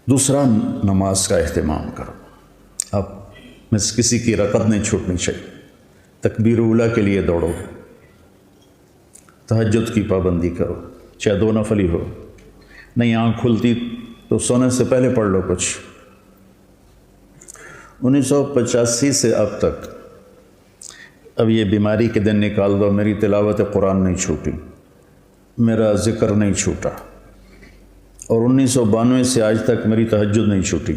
دوسرا، نماز کا اہتمام کرو. اب میں کسی کی رکعت نہیں چھوٹنی چاہیے. تکبیر اولیٰ کے لیے دوڑو. تہجد کی پابندی کرو، چاہے 2 نفل ہی ہو. نہیں آنکھ کھلتی تو سونے سے پہلے پڑھ لو کچھ. 1985 سے اب تک اب یہ بیماری کے دن نکال دو، میری تلاوت قرآن نہیں چھوٹی، میرا ذکر نہیں چھوٹا. اور 1992 سے آج تک میری تہجد نہیں چھوٹی.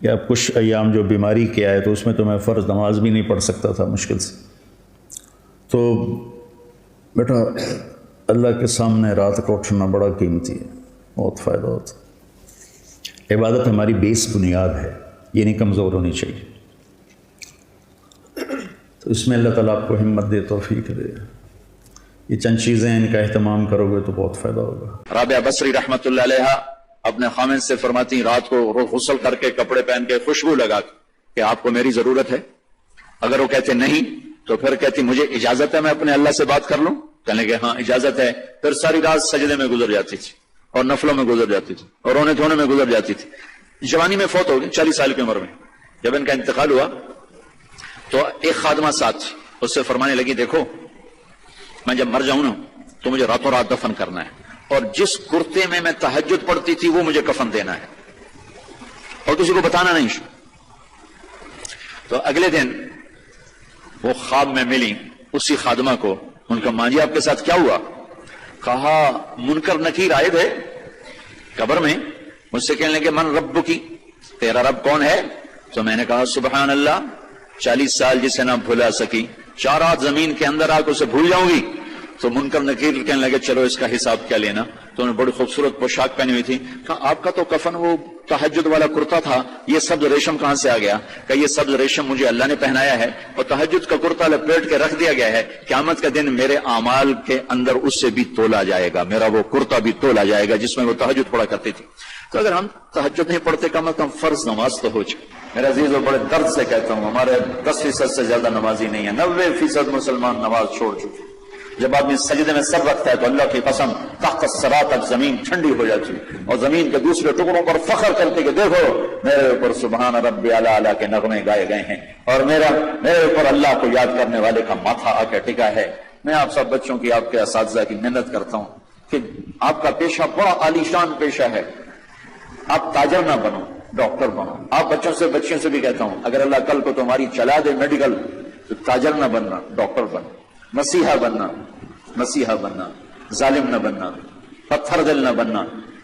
یا اب کچھ ایام جو بیماری کے آئے تو اس میں تو میں فرض نماز بھی نہیں پڑھ سکتا تھا مشکل سے. تو بیٹا اللہ کے سامنے رات کو اٹھنا بڑا قیمتی ہے، بہت فائدہ ہوتا. عبادت ہماری بیس بنیاد ہے، یہ نہیں کمزور ہونی چاہیے. تو اس میں اللہ تعالیٰ آپ کو ہمت دے، توفیق دے. یہ چند چیزیں ان کا اہتمام کرو گے تو بہت فائدہ ہوگا. رابعہ بصری رحمۃ اللہ علیہ اپنے خامن سے فرماتی رات کو غسل کر کے کپڑے پہن کے خوشبو لگا کہ آپ کو میری ضرورت ہے. اگر وہ کہتے نہیں تو پھر کہتی مجھے اجازت ہے میں اپنے اللہ سے بات کر لوں؟ کہنے کہ ہاں اجازت ہے. پھر ساری رات سجدے میں گزر جاتی تھی اور نفلوں میں گزر جاتی تھی اور رونے دھونے میں گزر جاتی تھی. جوانی میں فوت ہو گئی، 40 سال کی عمر میں. جب ان کا انتقال ہوا تو ایک خادمہ ساتھ اس سے فرمانے لگی دیکھو میں جب مر جاؤں نا تو مجھے راتوں رات دفن کرنا ہے، اور جس کرتے میں میں تہجد پڑھتی تھی وہ مجھے کفن دینا ہے اور کسی کو بتانا نہیں. تو اگلے دن وہ خواب میں ملی اسی خادمہ کو. ان کا ماں جی آپ کے ساتھ کیا ہوا؟ کہا منکر نکیر آئے تھے قبر میں، مجھ سے کہنے لگے من رب کی، تیرا رب کون ہے؟ تو میں نے کہا سبحان اللہ، 40 سال جسے نہ بھلا سکی 4 رات زمین کے اندر آ کے اسے بھول جاؤں گی. تو منکر نکیر کہنے لگے چلو اس کا حساب کیا لینا. تو انہوں نے بڑی خوبصورت پوشاک پہنی ہوئی تھی. کہا آپ کا تو کفن وہ تہجد والا کرتا تھا، یہ سبز ریشم کہاں سے آ گیا؟ کہ یہ سبز ریشم مجھے اللہ نے پہنایا ہے اور تہجد کا کرتا لپیٹ کے رکھ دیا گیا ہے. قیامت کا دن میرے اعمال کے اندر اس سے بھی تولا جائے گا، میرا وہ کرتا بھی تولا جائے گا جس میں وہ تہجد پڑھا کرتی تھی. تو اگر ہم تہجد نہیں پڑھتے کم از کم فرض نماز تو ہو جائے. میرے عزیزوں بڑے درد سے کہتا ہوں ہمارے 10% سے زیادہ نمازی نہیں ہے، 90% مسلمان نماز چھوڑ چکے. جب آدمی سجدے میں سر رکھتا ہے تو اللہ کی قسم تحت الثری تک زمین ٹھنڈی ہو جاتی ہے اور زمین کے دوسرے ٹکڑوں پر فخر کرتے کہ دیکھو میرے اوپر سبحان ربی اعلی اعلی کے نغمے گائے گئے ہیں اور میرے اوپر اللہ کو یاد کرنے والے کا ماتھا آ کے ٹکا ہے. میں آپ سب بچوں کی، آپ کے اساتذہ کی محنت کرتا ہوں کہ آپ کا پیشہ بڑا عالیشان پیشہ ہے. آپ تاجر نہ بنو، ڈاکٹر بنو. آپ بچوں سے بھی کہتا ہوں اگر اللہ کل کو تمہاری چلا دے میڈیکل تو تاجر نہ بننا، ڈاکٹر بنو. مسیحا بننا، ظالم نہ بننا، پتھر دل نہ بننا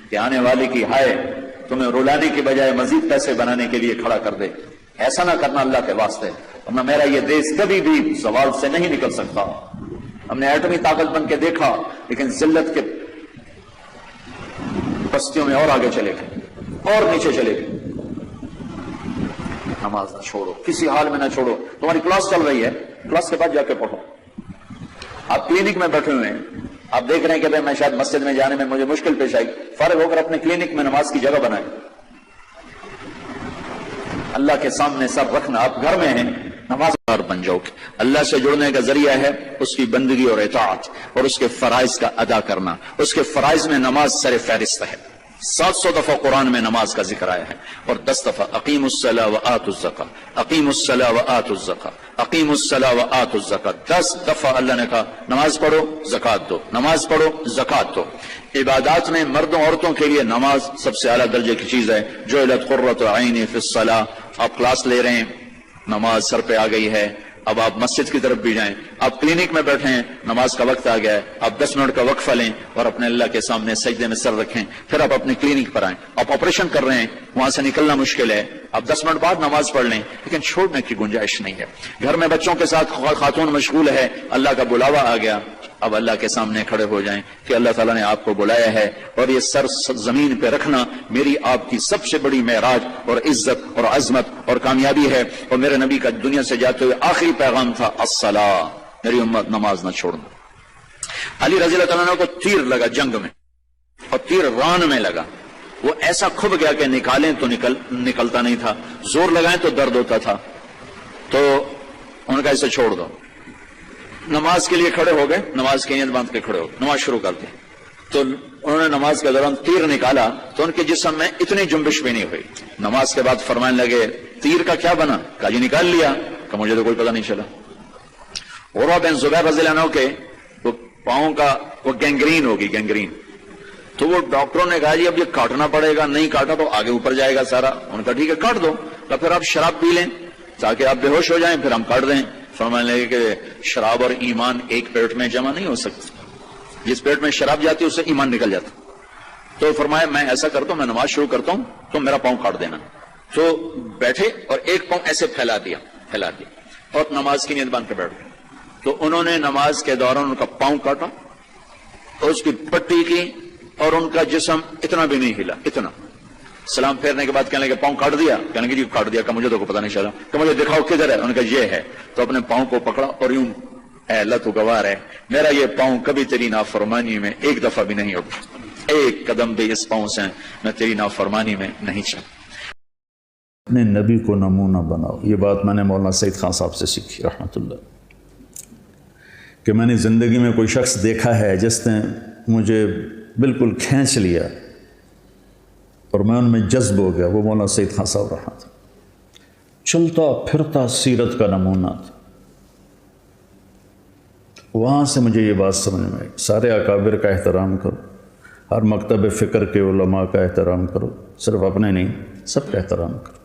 کہ آنے والے کی ہائے تمہیں رلانے کے بجائے مزید پیسے بنانے کے لیے کھڑا کر دے. ایسا نہ کرنا اللہ کے واسطے، ورنہ میرا یہ دیش کبھی بھی زوال سے نہیں نکل سکتا. ہم نے ایٹمی طاقت بن کے دیکھا لیکن ذلت کے بستیوں میں اور آگے چلے گئے اور نیچے چلے گئے. نماز نہ چھوڑو، کسی حال میں نہ چھوڑو. تمہاری کلاس چل رہی ہے، کلاس کے بعد جا کے پڑھو. آپ کلینک میں بیٹھے ہوئے ہیں، آپ دیکھ رہے ہیں کہ بھائی میں شاید مسجد میں جانے میں مجھے مشکل پیش آئی، فارغ ہو کر اپنے کلینک میں نماز کی جگہ بنائیں. اللہ کے سامنے سب رکھنا. آپ گھر میں ہیں، نماز بن جاؤ. اللہ سے جڑنے کا ذریعہ ہے اس کی بندگی اور اطاعت اور اس کے فرائض کا ادا کرنا. اس کے فرائض میں نماز سر فہرست ہے. 700 دفعہ قرآن میں نماز کا ذکر آیا ہے اور 10 دفعہ اقیم الصلاۃ وآتوا الزکاۃ، اقیم الصلاۃ وآتوا الزکاۃ، اقیم الصلاۃ وآتوا الزکاۃ. 10 دفعہ اللہ نے کہا نماز پڑھو زکات دو، نماز پڑھو زکات دو. عبادات میں مردوں عورتوں کے لیے نماز سب سے اعلیٰ درجے کی چیز ہے. جعلت قرۃ عینی فی الصلاۃ. آپ کلاس لے رہے ہیں، نماز سر پہ آ گئی ہے، اب آپ مسجد کی طرف بھی جائیں. آپ کلینک میں بیٹھے ہیں، نماز کا وقت آ گیا ہے، آپ 10 منٹ کا وقفہ لیں اور اپنے اللہ کے سامنے سجدے میں سر رکھیں. پھر آپ اپنے کلینک پر آئیں. آپ آپریشن کر رہے ہیں، وہاں سے نکلنا مشکل ہے، آپ 10 منٹ بعد نماز پڑھ لیں، لیکن چھوڑنے کی گنجائش نہیں ہے. گھر میں بچوں کے ساتھ خاتون مشغول ہے، اللہ کا بلاوا آ گیا، اب اللہ کے سامنے کھڑے ہو جائیں کہ اللہ تعالیٰ نے آپ کو بلایا ہے اور یہ سر زمین پہ رکھنا میری آپ کی سب سے بڑی معراج اور عزت اور عظمت اور کامیابی ہے. اور میرے نبی کا دنیا سے جاتے ہوئے آخری پیغام تھا الصلاۃ، میری امت نماز نہ چھوڑنا. علی رضی اللہ تعالیٰ کو تیر لگا جنگ میں اور تیر ران میں لگا. وہ ایسا کھب گیا کہ نکالیں تو نکلتا نہیں تھا، زور لگائیں تو درد ہوتا تھا. تو ان کا اسے چھوڑ دو. نماز کے لیے کھڑے ہو گئے، نماز کی نیت باندھ کے کھڑے ہو، نماز شروع کر دی. تو انہوں نے نماز کے دوران تیر نکالا تو ان کے جسم میں اتنی جنبش بھی نہیں ہوئی. نماز کے بعد فرمانے لگے تیر کا کیا بنا؟ کہا جی نکال لیا. کہ مجھے تو کوئی پتہ نہیں چلا. عروہ بن زبیر رضی اللہ عنہ کے وہ پاؤں کا وہ گینگرین ہوگی، گینگرین. تو وہ ڈاکٹروں نے کہا جی اب یہ کاٹنا پڑے گا، نہیں کاٹا تو آگے اوپر جائے گا سارا. ان کا ٹھیک ہے کاٹ دو، تو پھر آپ شراب پی لیں تاکہ آپ بے ہوش ہو جائیں، پھر ہم کاٹ دیں. فرمانے لگے کہ شراب اور ایمان ایک پیٹ میں جمع نہیں ہو سکتے. جس پیٹ میں شراب جاتی ہے اس سے ایمان نکل جاتا. تو فرمایا میں ایسا کرتا ہوں، میں نماز شروع کرتا ہوں تو میرا پاؤں کاٹ دینا. تو بیٹھے اور ایک پاؤں ایسے پھیلا دیا اور نماز کی نیت باندھ کے بیٹھ گئے. تو انہوں نے نماز کے دوران ان کا پاؤں کاٹا اور اس کی پٹی کی اور ان کا جسم اتنا بھی نہیں ہلا، اتنا. سلام پھیرنے کے بعد کہنے لگے پاؤں کاٹ دیا؟ کہنے لگے جی کاٹ دیا. کہ مجھے تو پتہ نہیں چلا. کہ مجھے دکھاؤ کدھر ہے؟ ان کا یہ ہے. تو اپنے پاؤں کو پکڑا اور یوں اے اللہ تو گواہ ہے میرا یہ پاؤں کبھی تیری نافرمانی میں ایک دفعہ بھی نہیں اٹھا، ایک قدم بھی اس پاؤں سے میں تیری نافرمانی میں نہیں چلا. اپنے نبی کو نمونہ بناؤ. یہ بات میں نے مولانا سعید خان صاحب سے سیکھی رحمۃ اللہ، کہ میں نے زندگی میں کوئی شخص دیکھا ہے جس نے مجھے بالکل کھینچ لیا اور میں ان میں جذب ہو گیا، وہ مولانا سعید خان صاحب رحمۃ اللہ. چلتا پھرتا سیرت کا نمونہ تھا. وہاں سے مجھے یہ بات سمجھ میں آئی، سارے اکابر کا احترام کرو، ہر مکتب فکر کے علماء کا احترام کرو، صرف اپنے نہیں سب کا احترام کرو.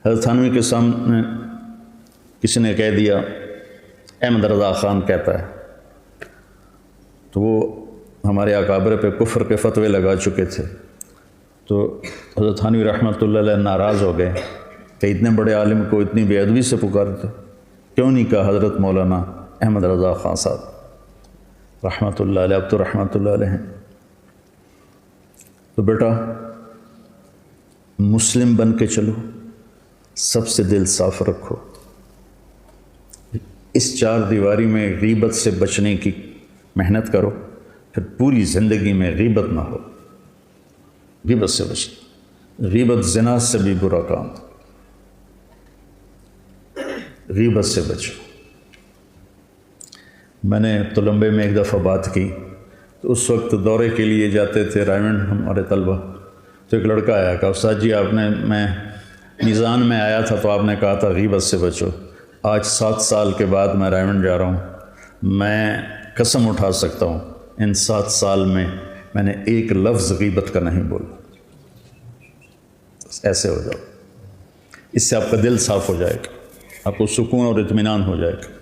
حضرت تھانوی کے سامنے کسی نے کہہ دیا احمد رضا خان کہتا ہے، تو وہ ہمارے اکابر پہ کفر کے فتوے لگا چکے تھے. تو حضرت تھانوی رحمۃ اللہ علیہ ناراض ہو گئے کہ اتنے بڑے عالم کو اتنی بے ادبی سے پکارتے، کیوں نہیں کہا حضرت مولانا احمد رضا خان صاحب رحمۃ اللہ علیہ، اب تو رحمۃ اللہ علیہ ہیں. تو بیٹا مسلم بن کے چلو، سب سے دل صاف رکھو، اس چار دیواری میں غیبت سے بچنے کی محنت کرو، پھر پوری زندگی میں غیبت نہ ہو. غیبت سے بچنا، غیبت زنا سے بھی برا کام، غیبت سے بچو. میں نے تلمبے میں ایک دفعہ بات کی تو اس وقت دورے کے لیے جاتے تھے رائمنڈ ہمارے طلبہ. تو ایک لڑکا آیا کہا استاد جی آپ نے، میں میزان میں آیا تھا تو آپ نے کہا تھا غیبت سے بچو. آج 7 سال کے بعد میں رائمنڈ جا رہا ہوں، میں قسم اٹھا سکتا ہوں ان 7 سال میں میں نے ایک لفظ غیبت کا نہیں بولا. ایسے ہو جاؤ، اس سے آپ کا دل صاف ہو جائے گا، آپ کو سکون اور اطمینان ہو جائے گا.